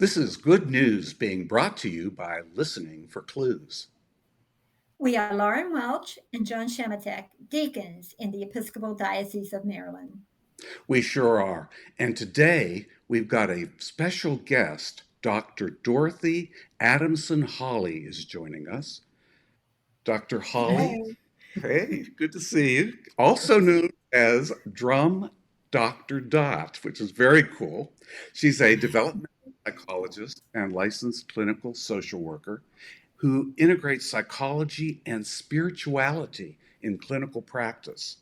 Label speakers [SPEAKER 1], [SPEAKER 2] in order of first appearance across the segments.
[SPEAKER 1] This is good news being brought to you by Listening for Clues.
[SPEAKER 2] We are Lauren Welch and John Shematek, deacons in the Episcopal Diocese of Maryland.
[SPEAKER 1] We sure are. And today we've got a special guest. Dr. Dorothy Adamson Holly is joining us. Dr. Holly,
[SPEAKER 3] Hey.
[SPEAKER 1] hey, good to see you. Also known as Drum Dr. Dot, which is very cool. She's a developmental psychologist and licensed clinical social worker who integrates psychology and spirituality in clinical practice.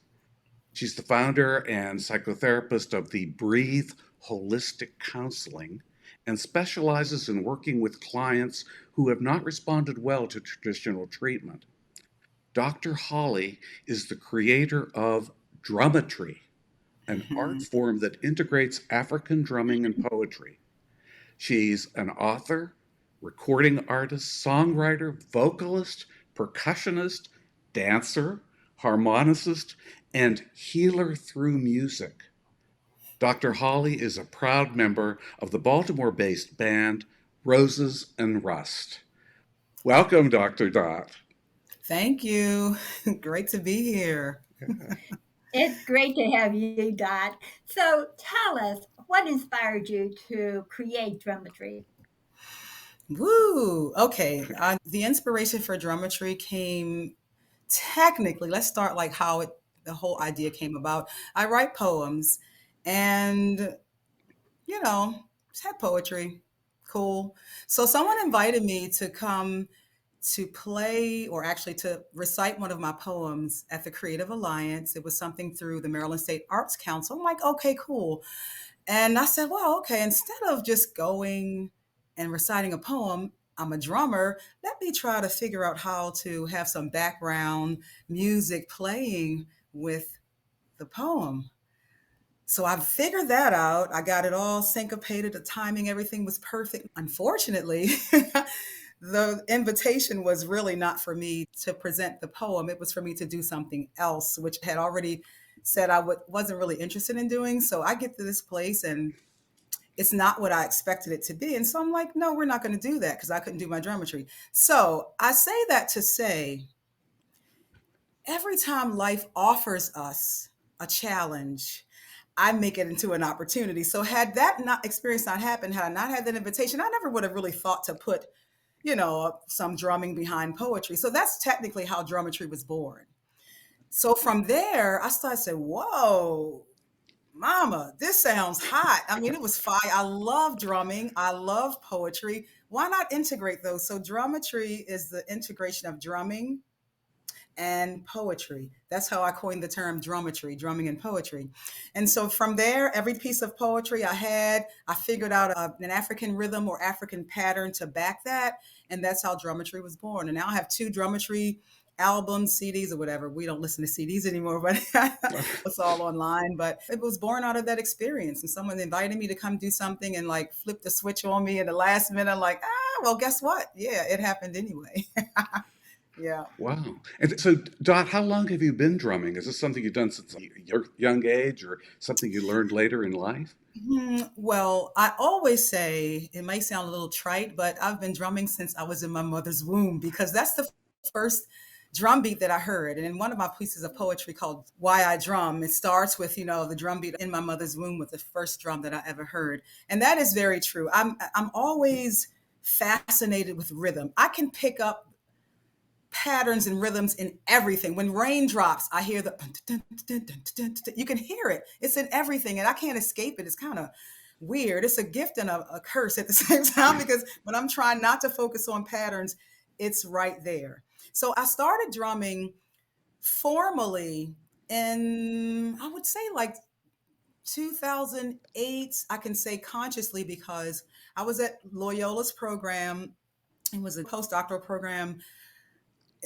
[SPEAKER 1] She's the founder and psychotherapist of the Breathe Holistic Counseling and specializes in working with clients who have not responded well to traditional treatment. Dr. Holly is the creator of Drumetry, an art form that integrates African drumming and poetry. She's an author, recording artist, songwriter, vocalist, percussionist, dancer, harmonicist, and healer through music. Dr. Holly is a proud member of the Baltimore-based band Roses and Rust. Welcome, Dr. Dot.
[SPEAKER 3] Thank you. Great to be here.
[SPEAKER 2] It's great to have you, Dot. So tell us, what inspired you to create Drumetry?
[SPEAKER 3] Woo. Okay. The inspiration for Drumetry came technically, let's start like how the whole idea came about. I write poems and, just had poetry. Cool. So someone invited me to come to play or actually to recite one of my poems at the Creative Alliance. It was something through the Maryland State Arts Council. I'm like, okay, cool. And I said, well, okay, instead of just going and reciting a poem, I'm a drummer. Let me try to figure out how to have some background music playing with the poem. So I figured that out. I got it all syncopated, the timing, everything was perfect. Unfortunately, the invitation was really not for me to present the poem. It was for me to do something else, which had already said wasn't really interested in doing. So I get to this place and it's not what I expected it to be. And so I'm like, no, we're not going to do that because I couldn't do my drumetry. So I say that to say every time life offers us a challenge, I make it into an opportunity. So had that not experience not happened, had I not had that invitation, I never would have really thought to put, some drumming behind poetry. So that's technically how Drumetry was born. So from there, I started saying, whoa, mama, this sounds hot. I mean, it was fire. I love drumming. I love poetry. Why not integrate those? So Drumetry is the integration of drumming and poetry. That's how I coined the term drumetry, drumming and poetry. And so from there, every piece of poetry I figured out an African rhythm or African pattern to back that. And that's how drumetry was born. And now I have two drumetry albums, CDs, or whatever. We don't listen to CDs anymore, but it's all online. But it was born out of that experience. And someone invited me to come do something and like flip the switch on me at the last minute. I'm like, well, guess what? Yeah, it happened anyway. Yeah.
[SPEAKER 1] Wow. And so, Dot, how long have you been drumming? Is this something you've done since your young age or something you learned later in life?
[SPEAKER 3] Well, I always say it may sound a little trite, but I've been drumming since I was in my mother's womb because that's the first drum beat that I heard. And in one of my pieces of poetry called Why I Drum, it starts with, the drum beat in my mother's womb with the first drum that I ever heard. And that is very true. I'm always fascinated with rhythm. I can pick up patterns and rhythms in everything. When rain drops, I hear you can hear it. It's in everything and I can't escape it. It's kind of weird. It's a gift and a curse at the same time because when I'm trying not to focus on patterns, it's right there. So I started drumming formally in, I would say like 2008. I can say consciously because I was at Loyola's program. It was a postdoctoral program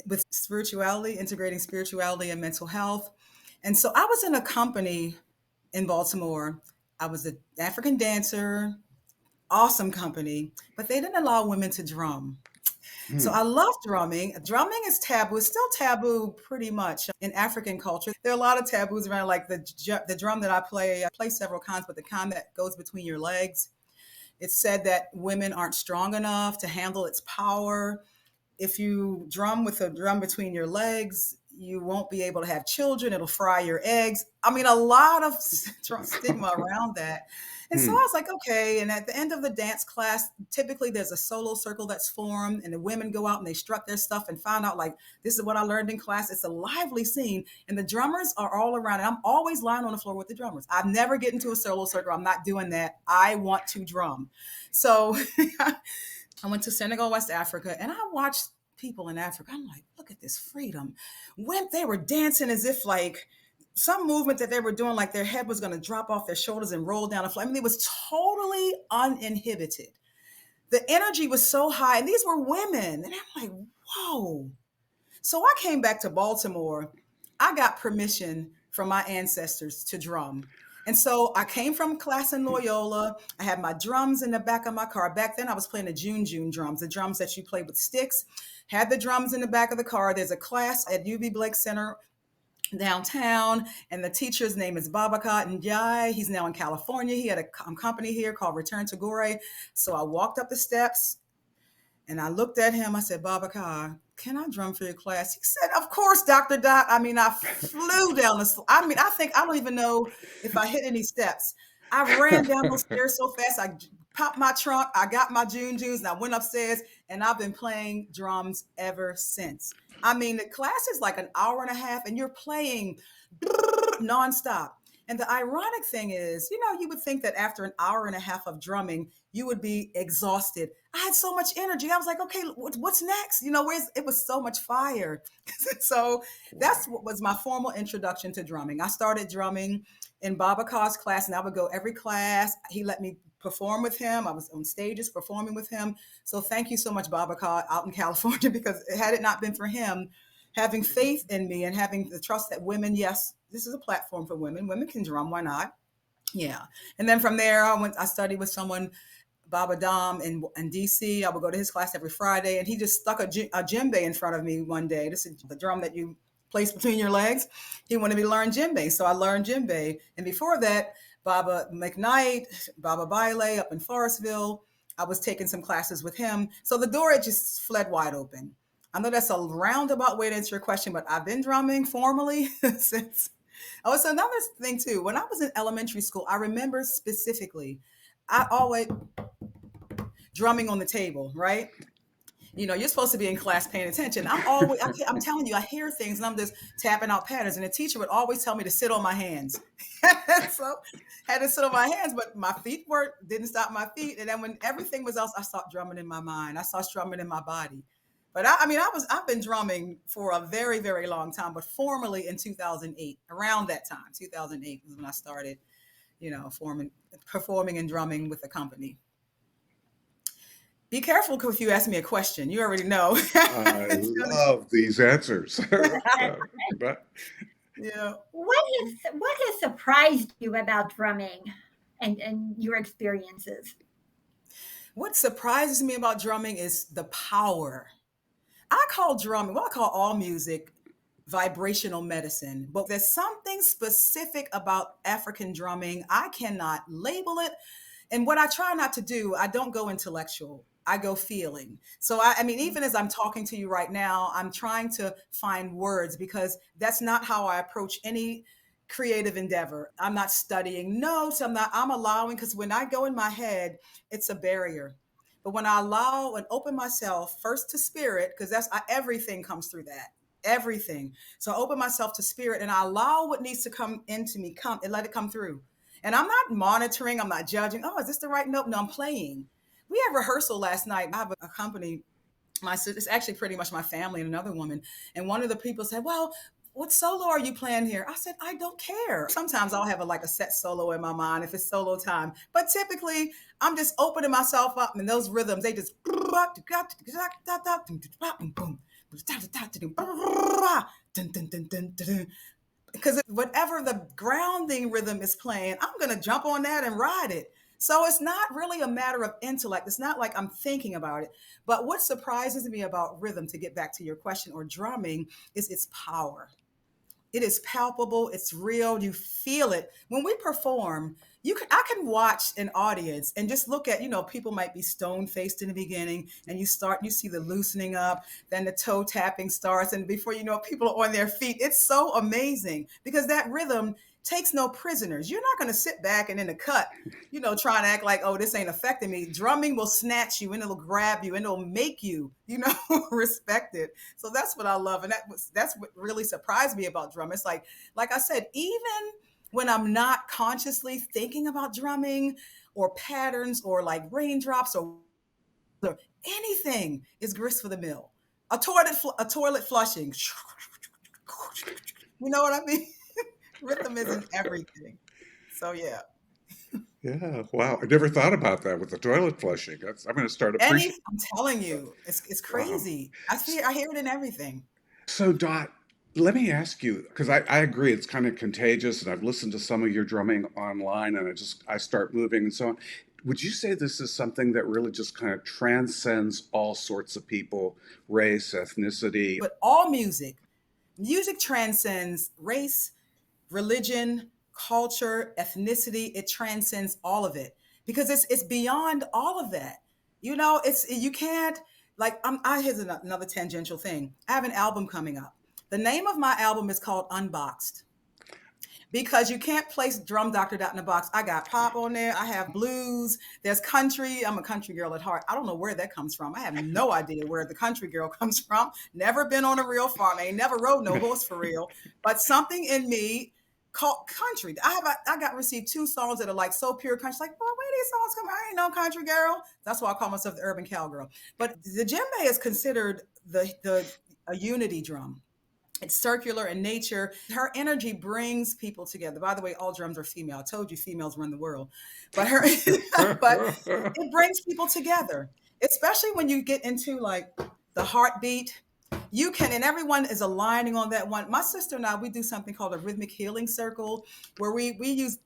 [SPEAKER 3] with spirituality, integrating spirituality and mental health. And so I was in a company in Baltimore. I was an African dancer, awesome company, but they didn't allow women to drum. So
[SPEAKER 1] Hmm.
[SPEAKER 3] I love drumming. Drumming is taboo. It's still taboo pretty much in African culture. There are a lot of taboos around like the drum that I play several kinds, but the kind that goes between your legs. It's said that women aren't strong enough to handle its power. If you drum with a drum between your legs, you won't be able to have children. It'll fry your eggs. I mean, a lot of stigma around that. And so
[SPEAKER 1] Hmm.
[SPEAKER 3] I was like, okay. And at the end of the dance class, typically there's a solo circle that's formed, and the women go out and they strut their stuff and find out, like, this is what I learned in class. It's a lively scene, and the drummers are all around. And I'm always lying on the floor with the drummers. I never get into a solo circle. I'm not doing that. I want to drum. So I went to Senegal, West Africa, and I watched people in Africa. I'm like, look at this freedom. When they were dancing as if like some movement that they were doing, like their head was going to drop off their shoulders and roll down the floor. I mean, it was totally uninhibited. The energy was so high, and these were women. And I'm like, whoa. So I came back to Baltimore. I got permission from my ancestors to drum. And so I came from class in Loyola. I had my drums in the back of my car. Back then, I was playing the June drums, the drums that you play with sticks. Had the drums in the back of the car. There's a class at UB Blake Center downtown, and the teacher's name is Babakat Njai. He's now in California. He had a company here called Return to Gore. So I walked up the steps, and I looked at him. I said, Babacar, can I drum for your class? He said, of course, Dr. Dot. I mean, I flew down the, I mean, I think, I don't even know if I hit any steps. I ran down those stairs so fast. I popped my trunk. I got my Junes, and I went upstairs, and I've been playing drums ever since. I mean, the class is like an hour and a half, and you're playing nonstop. And the ironic thing is, you would think that after an hour and a half of drumming, you would be exhausted. I had so much energy. I was like, okay, what's next? It was so much fire. So that's what was my formal introduction to drumming. I started drumming in Baba Car's class, and I would go every class. He let me perform with him. I was on stages performing with him. So thank you so much, Baba Car, out in California, because had it not been for him having faith in me and having the trust that women, yes, this is a platform for women. Women can drum. Why not? Yeah. And then from there, I studied with someone, Baba Dam in DC. I would go to his class every Friday, and he just stuck a djembe in front of me one day. This is the drum that you place between your legs. He wanted me to learn djembe, so I learned djembe. And before that, Baba McKnight, Baba Baile up in Forestville, I was taking some classes with him. So the door had just fled wide open. I know that's a roundabout way to answer your question, but I've been drumming formally since. Oh, it's another thing too. When I was in elementary school, I remember specifically, I always drumming on the table, right? You're supposed to be in class paying attention. I'm telling you, I hear things and I'm just tapping out patterns. And the teacher would always tell me to sit on my hands. So I had to sit on my hands, but my feet didn't stop my feet. And then when everything was else, I stopped drumming in my mind. I started drumming in my body. But I've been drumming for a very, very long time, but formally in 2008, around that time, 2008 was when I started, performing and drumming with the company. Be careful if you ask me a question. You already know.
[SPEAKER 1] I love these answers. But
[SPEAKER 3] Yeah.
[SPEAKER 2] What has surprised you about drumming and your experiences?
[SPEAKER 3] What surprises me about drumming is the power. I call drumming, well, I call all music vibrational medicine, but there's something specific about African drumming. I cannot label it. And what I try not to do, I don't go intellectual. I go feeling. So I mean, even as I'm talking to you right now, I'm trying to find words because that's not how I approach any creative endeavor. I'm not studying notes. I'm allowing, because when I go in my head, it's a barrier. But when I allow and open myself first to spirit, because everything comes through that. Everything. So I open myself to spirit and I allow what needs to come into me, come and let it come through. And I'm not monitoring, I'm not judging. Oh, is this the right note? No, I'm playing. We had rehearsal last night. I have a company, my sister, it's actually pretty much my family and another woman. And one of the people said, well, what solo are you playing here? I said, I don't care. Sometimes I'll have a set solo in my mind if it's solo time. But typically, I'm just opening myself up, and those rhythms, they just because whatever the grounding rhythm is playing, I'm going to jump on that and ride it. So it's not really a matter of intellect. It's not like I'm thinking about it. But what surprises me about rhythm, to get back to your question, or drumming, is its power. It is palpable. It's real. You feel it. When we perform, I can watch an audience and just look at, people might be stone faced in the beginning, and you see the loosening up, then the toe tapping starts, and before you know it, people are on their feet. It's so amazing because that rhythm takes no prisoners. You're not going to sit back and in the cut, trying to act like, oh, this ain't affecting me. Drumming will snatch you and it'll grab you and it'll make you, respect it. So that's what I love. And that's what really surprised me about drum. It's like I said, even when I'm not consciously thinking about drumming or patterns or like raindrops or anything is grist for the mill. A toilet flushing. You know what I mean? Rhythm is in everything. So yeah.
[SPEAKER 1] Yeah. Wow. I never thought about that with the toilet flushing. I'm going to start appreciating.
[SPEAKER 3] I'm telling you, it's
[SPEAKER 1] Wow.
[SPEAKER 3] crazy. I hear it in everything.
[SPEAKER 1] So, Dot, let me ask you, because I agree it's kind of contagious, and I've listened to some of your drumming online, and I start moving and so on. Would you say this is something that really just kind of transcends all sorts of people, race, ethnicity?
[SPEAKER 3] But all music transcends race, religion, culture, ethnicity. It transcends all of it because it's beyond all of that. It's you can't like here's another tangential thing. I have an album coming up. The name of my album is called Unboxed because you can't place Drum Doctor Dot in a box. I got pop on there. I have blues. There's country. I'm a country girl at heart. I don't know where that comes from. I have no idea where the country girl comes from. Never been on a real farm. I ain't never rode no horse for real. But something in me called country. I got received 2 songs that are like so pure country. Like, well, where these songs come? I ain't no country girl. That's why I call myself the urban cowgirl. But the djembe is considered a unity drum. It's circular in nature. Her energy brings people together. By the way, all drums are female. I told you females run the world. But but it brings people together, especially when you get into like the heartbeat. You can, and everyone is aligning on that one. My sister and I, we do something called a rhythmic healing circle, where we use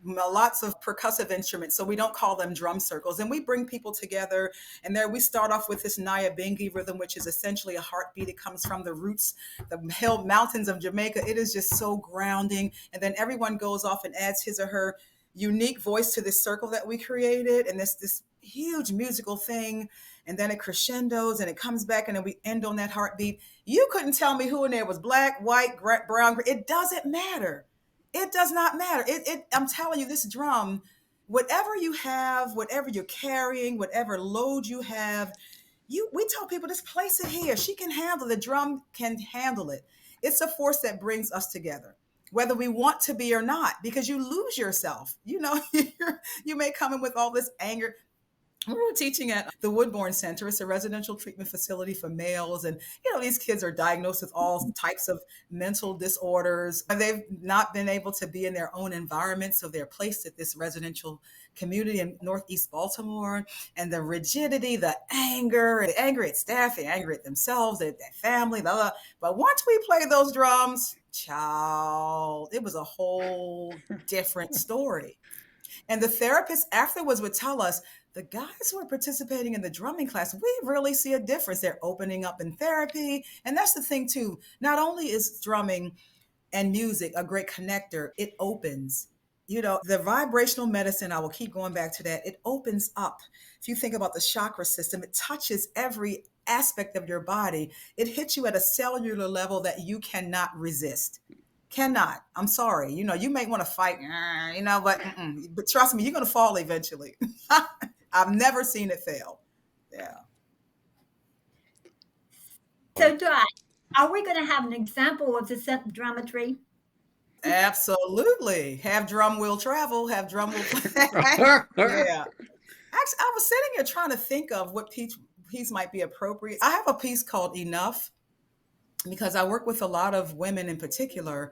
[SPEAKER 3] lots of percussive instruments, so we don't call them drum circles, and we bring people together. And there we start off with this Nyabingi rhythm, which is essentially a heartbeat. It comes from the roots, the hill mountains of Jamaica. It is just so grounding. And then everyone goes off and adds his or her unique voice to this circle that we created, and this huge musical thing. And then it crescendos and it comes back, and then we end on that heartbeat. You couldn't tell me who in there was black, white, brown. It doesn't matter. It does not matter. I'm telling you, this drum, whatever you have, whatever you're carrying, whatever load you have, we tell people, just place it here. She can handle it. The drum can handle it. It's a force that brings us together, whether we want to be or not, because you lose yourself. You may come in with all this anger. We were teaching at the Woodbourne Center. It's a residential treatment facility for males. And, these kids are diagnosed with all types of mental disorders. They've not been able to be in their own environment. So they're placed at this residential community in Northeast Baltimore. And the rigidity, the anger at staff, the anger at themselves, at their family, blah, blah. But once we played those drums, child, it was a whole different story. And the therapist afterwards would tell us, the guys who are participating in the drumming class, we really see a difference. They're opening up in therapy. And that's the thing too. Not only is drumming and music a great connector, it opens. The vibrational medicine, I will keep going back to that. It opens up. If you think about the chakra system, it touches every aspect of your body. It hits you at a cellular level that you cannot resist. Cannot. I'm sorry. You may want to fight, but trust me, you're going to fall eventually. I've never seen it fail. Yeah.
[SPEAKER 2] So, Dot, are we going to have an example of the symptometry?
[SPEAKER 3] Absolutely. Have drum will travel. Have drum will Yeah. Actually, I was sitting here trying to think of what piece might be appropriate. I have a piece called Enough, because I work with a lot of women in particular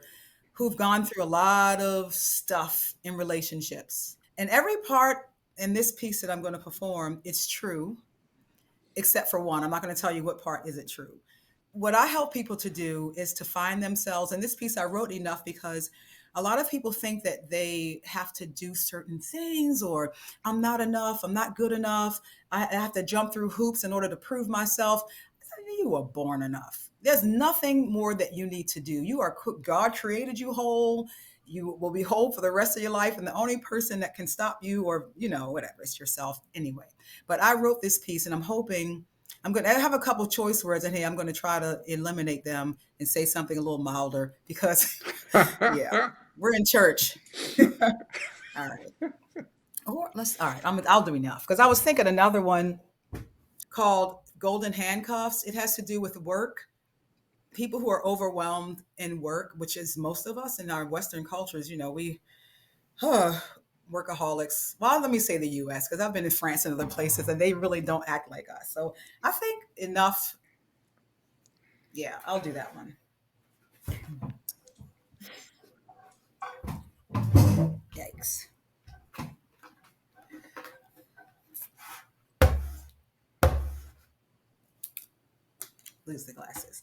[SPEAKER 3] who've gone through a lot of stuff in relationships. And every part in this piece that I'm going to perform is true, except for one. I'm not going to tell you what part isn't true. What I help people to do is to find themselves. And this piece I wrote Enough because a lot of people think that they have to do certain things, or I'm not enough, I'm not good enough, I have to jump through hoops in order to prove myself. You were born enough. There's nothing more that you need to do. God created you whole. You will be whole for the rest of your life, and the only person that can stop you, or whatever, it's yourself anyway. But I wrote this piece, and I'm hoping I'm going to have a couple choice words, and hey, I'm going to try to eliminate them and say something a little milder because, yeah, we're in church. All right. All right. I'll do enough because I was thinking another one called Golden Handcuffs. It has to do with work. People who are overwhelmed in work, which is most of us in our Western cultures, we workaholics. Well, let me say the US because I've been in France and other places and they really don't act like us. So I think enough. Yeah, I'll do that one. Yikes. Lose the glasses.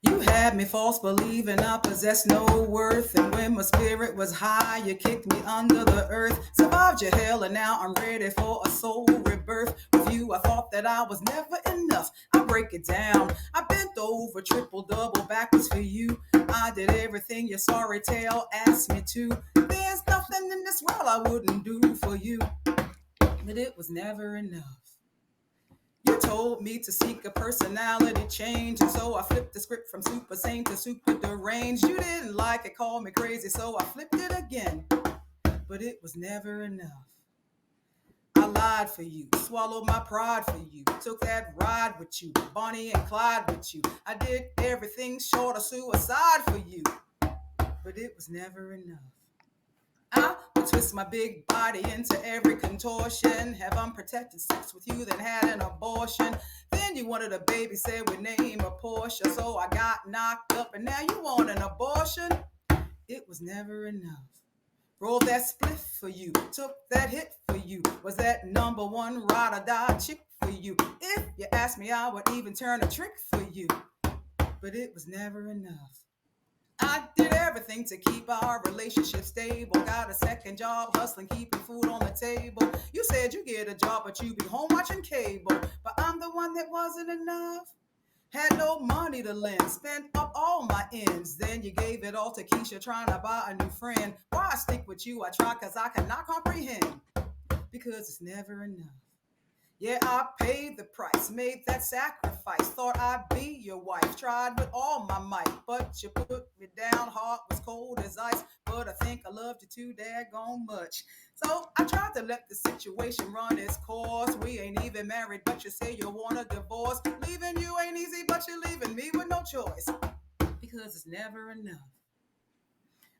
[SPEAKER 3] You had me false believing I possessed no worth. And when my spirit was high, you kicked me under the earth. Survived your hell and now I'm ready for a soul rebirth. With you, I thought that I was never enough. I break it down. I bent over, triple, double backwards for you. I did everything your sorry tale asked me to. There's nothing in this world I wouldn't do for you. But it was never enough. You told me to seek a personality change, and so I flipped the script from super sane to super deranged. You didn't like it, called me crazy, so I flipped it again. But it was never enough. I lied for you, swallowed my pride for you, took that ride with you, Bonnie and Clyde with you. I did everything short of suicide for you, but it was never enough. I would twist my big body into every contortion, have unprotected sex with you, then had an abortion. Then you wanted a baby, said we name a Portia, so I got knocked up, and now you want an abortion? It was never enough. Rolled that spliff for you, took that hit for you, was that number one ride or die chick for you. If you asked me, I would even turn a trick for you, but it was never enough. I did everything to keep our relationship stable. Got a second job, hustling, keeping food on the table. You said you get a job, but you be home watching cable. But I'm the one that wasn't enough. Had no money to lend, spent up all my ends. Then you gave it all to Keisha, trying to buy a new friend. Why I stick with you, I try, cause I cannot comprehend. Because it's never enough. Yeah, I paid the price, made that sacrifice. Thought I'd be your wife, tried with all my might. But you put me down, heart was cold as ice. But I think I loved you too daggone much. So I tried to let the situation run its course. We ain't even married, but you say you want a divorce. Leaving you ain't easy, but you're leaving me with no choice. Because it's never enough.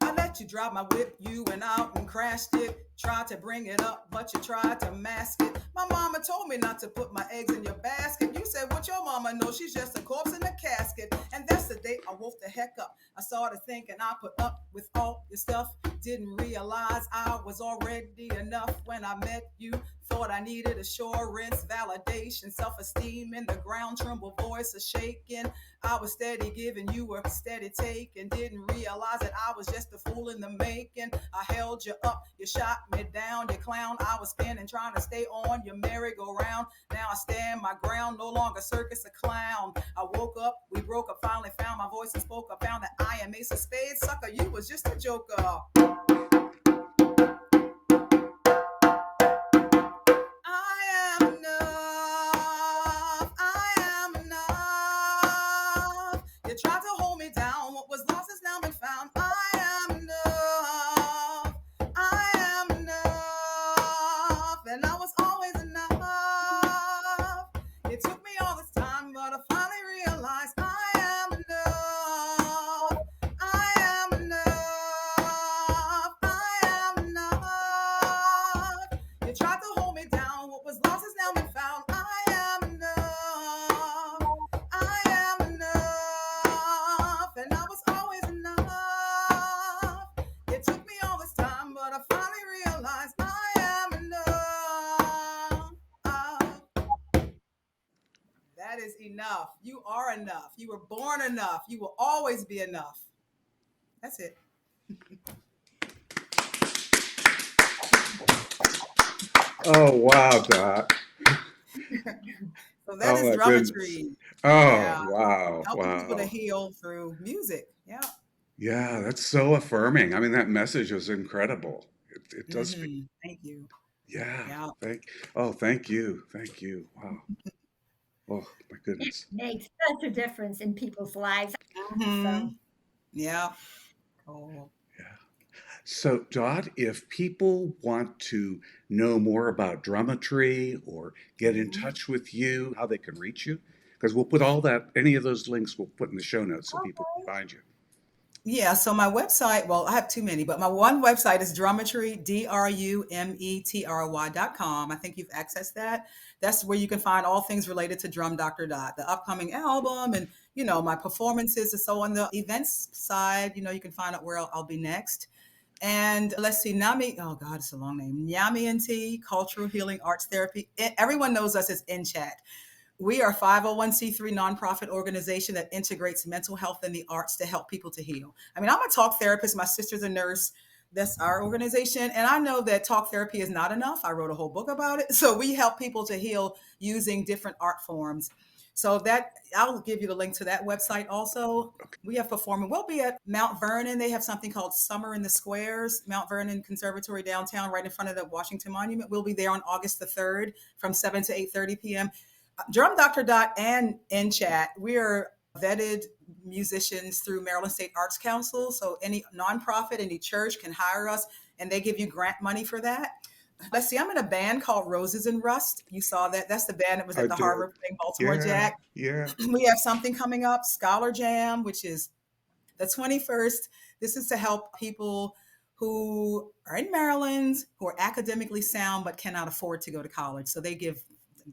[SPEAKER 3] I let you drive my whip, you went out and crashed it. Tried to bring it up, but you tried to mask it. My mama told me not to put my eggs in your basket. You said, what your mama knows, she's just a corpse in a casket. And that's the day I woke the heck up. I started thinking I put up with all your stuff. Didn't realize I was already enough when I met you. Thought I needed assurance, validation, self-esteem in the ground, tremble voice a shaking. I was steady giving, you were steady taking. Didn't realize that I was just a fool in the making. I held you up, you shot me down, you clown. I was spinning, trying to stay on your merry-go-round. Now I stand my ground, no longer circus, a clown. I woke up, we broke up, finally found my voice and spoke. I found that I am Ace of Spades, sucker, you was just a joker. You tried to hold me down. What was lost has now been found. I am enough. I am enough. And I was always enough. It took me all this time, but I finally realized I am enough. I am enough. I am enough. You tried to hold me down. What was lost has now been found. I am enough. I am enough. And I was always enough. It took me all this time, but I finally realized I am enough. That is enough. You are enough. You were born enough. You will always be enough. That's it.
[SPEAKER 1] Oh, wow, Dot.
[SPEAKER 3] So that
[SPEAKER 1] Oh
[SPEAKER 3] is
[SPEAKER 1] my goodness.
[SPEAKER 3] drummetry.
[SPEAKER 1] Oh,
[SPEAKER 3] Yeah,
[SPEAKER 1] wow.
[SPEAKER 3] helping people to
[SPEAKER 1] Wow.
[SPEAKER 3] heal through music. Yeah.
[SPEAKER 1] Yeah, that's so affirming. I mean, that message is incredible. It does speak.
[SPEAKER 3] Thank you.
[SPEAKER 1] Yeah.
[SPEAKER 3] Yeah.
[SPEAKER 1] Thank, oh, thank you. Thank you. Wow. Oh, my
[SPEAKER 2] It
[SPEAKER 1] goodness.
[SPEAKER 2] makes such a difference in people's lives.
[SPEAKER 3] hmm
[SPEAKER 2] So,
[SPEAKER 3] Yeah. Cool.
[SPEAKER 1] Yeah. So, Dot, if people want to know more about Drumetry or get in
[SPEAKER 3] hmm
[SPEAKER 1] touch with you, how they can reach you, because we'll put all that, any of those links we'll put in the show notes so people can find you.
[SPEAKER 3] Yeah, so my website, well, I have too many, but my one website is Drumetry, DRUMETRY.com. I think you've accessed that. That's where you can find all things related to Drum Dr. Dot, the upcoming album and, my performances. And so on the events side, you can find out where I'll be next. And let's see, NAMI, oh God, it's a long name. NAMI NT, Cultural Healing Arts Therapy. Everyone knows us as NCHAT. We are a 501c3 nonprofit organization that integrates mental health and the arts to help people to heal. I mean, I'm a talk therapist. My sister's a nurse. That's our organization. And I know that talk therapy is not enough. I wrote a whole book about it. So we help people to heal using different art forms. So that I'll give you the link to that website also. We have performing. We'll be at Mount Vernon. They have something called Summer in the Squares, Mount Vernon Conservatory downtown, right in front of the Washington Monument. We'll be there on August the 3rd from 7 to 8:30 p.m. Drum Dr. Dot and NCHAT, we are vetted musicians through Maryland State Arts Council. So any nonprofit, any church can hire us and they give you grant money for that. Let's see, I'm in a band called Roses and Rust. You saw that. That's the band that was
[SPEAKER 1] I
[SPEAKER 3] at the
[SPEAKER 1] did.
[SPEAKER 3] Harvard playing Baltimore
[SPEAKER 1] Yeah.
[SPEAKER 3] Jack.
[SPEAKER 1] Yeah.
[SPEAKER 3] We have something coming up, Scholar Jam, which is the 21st. This is to help people who are in Maryland, who are academically sound but cannot afford to go to college. So they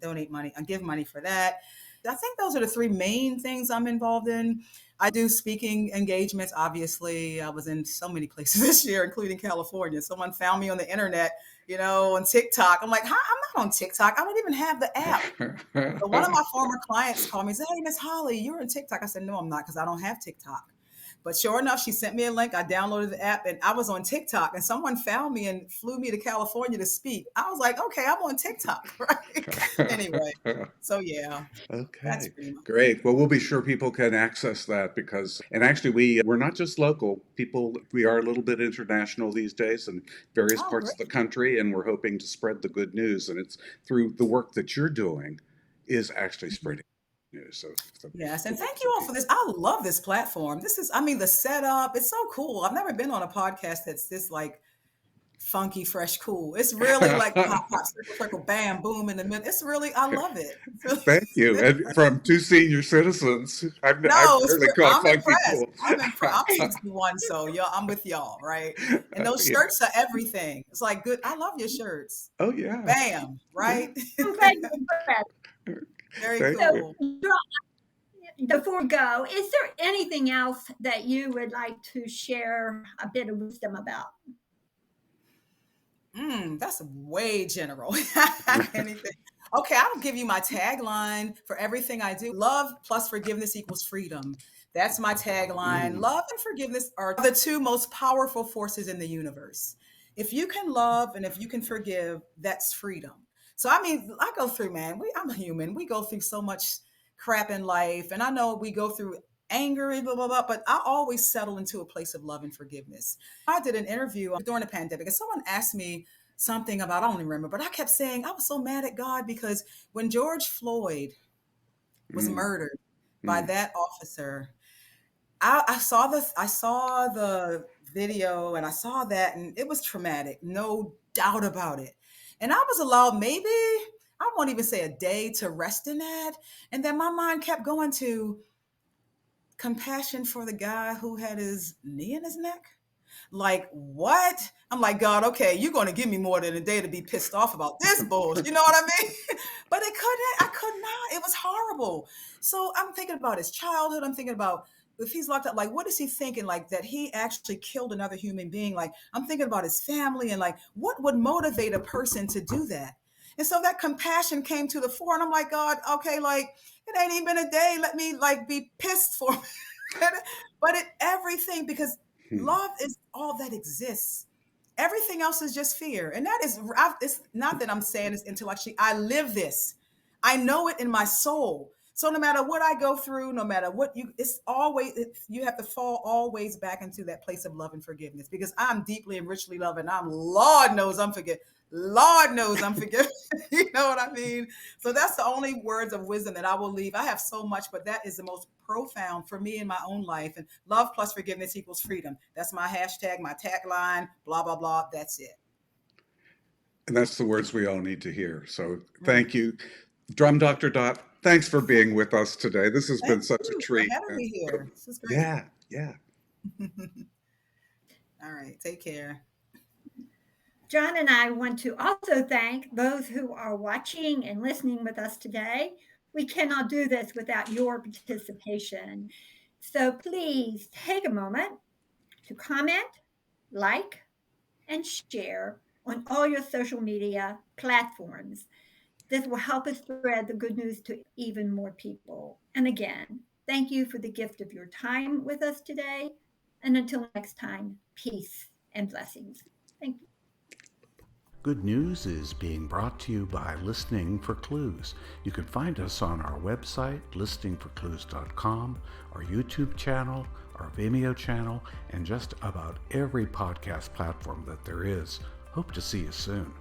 [SPEAKER 3] donate money, I give money for that. I think those are the three main things I'm involved in. I do speaking engagements. Obviously, I was in so many places this year, including California. Someone found me on the internet, on TikTok. I'm like, huh? I'm not on TikTok. I don't even have the app. So one of my former clients called me and said, "Hey, Miss Holly, you're on TikTok." I said, "No, I'm not, because I don't have TikTok." But sure enough, she sent me a link. I downloaded the app and I was on TikTok and someone found me and flew me to California to speak. I was like, okay, I'm on TikTok, right? Anyway, so yeah, that's
[SPEAKER 1] Okay,
[SPEAKER 3] pretty much.
[SPEAKER 1] great. Well, we'll be sure people can access that because, and actually, we're not just local people. We are a little bit international these days in various
[SPEAKER 3] Oh,
[SPEAKER 1] parts
[SPEAKER 3] great.
[SPEAKER 1] of the country, and we're hoping to spread the good news. And it's through the work that you're doing is actually spreading news. So
[SPEAKER 3] Yes, and thank you
[SPEAKER 1] so
[SPEAKER 3] all for this. I love this platform. This is, I mean, the setup, it's so cool. I've never been on a podcast that's this like funky, fresh, cool. It's really like pop, pop, circle, circle, bam, boom in the middle. It's really, I love it. It's really,
[SPEAKER 1] thank you.
[SPEAKER 3] it's
[SPEAKER 1] And from two senior citizens, I've
[SPEAKER 3] No,
[SPEAKER 1] barely called
[SPEAKER 3] I'm
[SPEAKER 1] funky
[SPEAKER 3] impressed.
[SPEAKER 1] cool.
[SPEAKER 3] I'm impressed. I'm 61, so y'all, I'm with y'all, right? And those
[SPEAKER 1] Yeah.
[SPEAKER 3] shirts are everything. It's like good. I love your shirts.
[SPEAKER 1] Oh, yeah.
[SPEAKER 3] Bam,
[SPEAKER 1] Yeah.
[SPEAKER 3] right?
[SPEAKER 2] I'm glad you're impressed.
[SPEAKER 3] Very
[SPEAKER 1] Thank
[SPEAKER 2] So,
[SPEAKER 1] you.
[SPEAKER 3] cool.
[SPEAKER 2] before we go, is there anything else that you would like to share a bit of wisdom about?
[SPEAKER 3] That's way general. Anything. Okay, I'll give you my tagline for everything I do. Love plus forgiveness equals freedom. That's my tagline.
[SPEAKER 1] Mm,
[SPEAKER 3] Love and forgiveness are the two most powerful forces in the universe. If you can love and if you can forgive, that's freedom. So I mean, I go through, man. I'm a human. We go through so much crap in life, and I know we go through anger and blah blah blah. But I always settle into a place of love and forgiveness. I did an interview during the pandemic, and someone asked me something about, I don't even remember, but I kept saying I was so mad at God because when George Floyd was
[SPEAKER 1] mm,
[SPEAKER 3] murdered by
[SPEAKER 1] mm.
[SPEAKER 3] that officer, I saw the video and I saw that and it was traumatic, no doubt about it. And I was allowed maybe, I won't even say a day, to rest in that. And then my mind kept going to compassion for the guy who had his knee in his neck. Like, what? I'm like, God, okay, you're going to give me more than a day to be pissed off about this bullshit. You know what I mean? But I could not. It was horrible. So I'm thinking about his childhood. I'm thinking about if he's locked up, like, what is he thinking? Like, that he actually killed another human being. Like, I'm thinking about his family and like, what would motivate a person to do that? And so that compassion came to the fore. And I'm like, God, okay, like, it ain't even been a day. Let me like be pissed for but everything, because
[SPEAKER 1] Hmm.
[SPEAKER 3] love is all that exists. Everything else is just fear. And that is, it's not that I'm saying this intellectually. I live this. I know it in my soul. So no matter what I go through, no matter what you have to fall always back into that place of love and forgiveness, because I'm deeply and richly loved, and Lord knows I'm forgiven. Lord knows I'm forgiven. You know what I mean? So that's the only words of wisdom that I will leave. I have so much, but that is the most profound for me in my own life. And love plus forgiveness equals freedom. That's my hashtag, my tagline, blah, blah, blah. That's it.
[SPEAKER 1] And that's the words we all need to hear. So
[SPEAKER 3] Right.
[SPEAKER 1] thank you. Drum Dr. Dot, thanks for being with us today. This has been
[SPEAKER 3] Thank
[SPEAKER 1] such a
[SPEAKER 3] you
[SPEAKER 1] treat.
[SPEAKER 3] for having me here. This is great.
[SPEAKER 1] Yeah, yeah.
[SPEAKER 3] All right. Take care.
[SPEAKER 2] John and I want to also thank those who are watching and listening with us today. We cannot do this without your participation. So please take a moment to comment, like, and share on all your social media platforms. This will help us spread the good news to even more people. And again, thank you for the gift of your time with us today. And until next time, peace and blessings. Thank you.
[SPEAKER 4] Good News is being brought to you by Listening for Clues. You can find us on our website, listeningforclues.com, our YouTube channel, our Vimeo channel, and just about every podcast platform that there is. Hope to see you soon.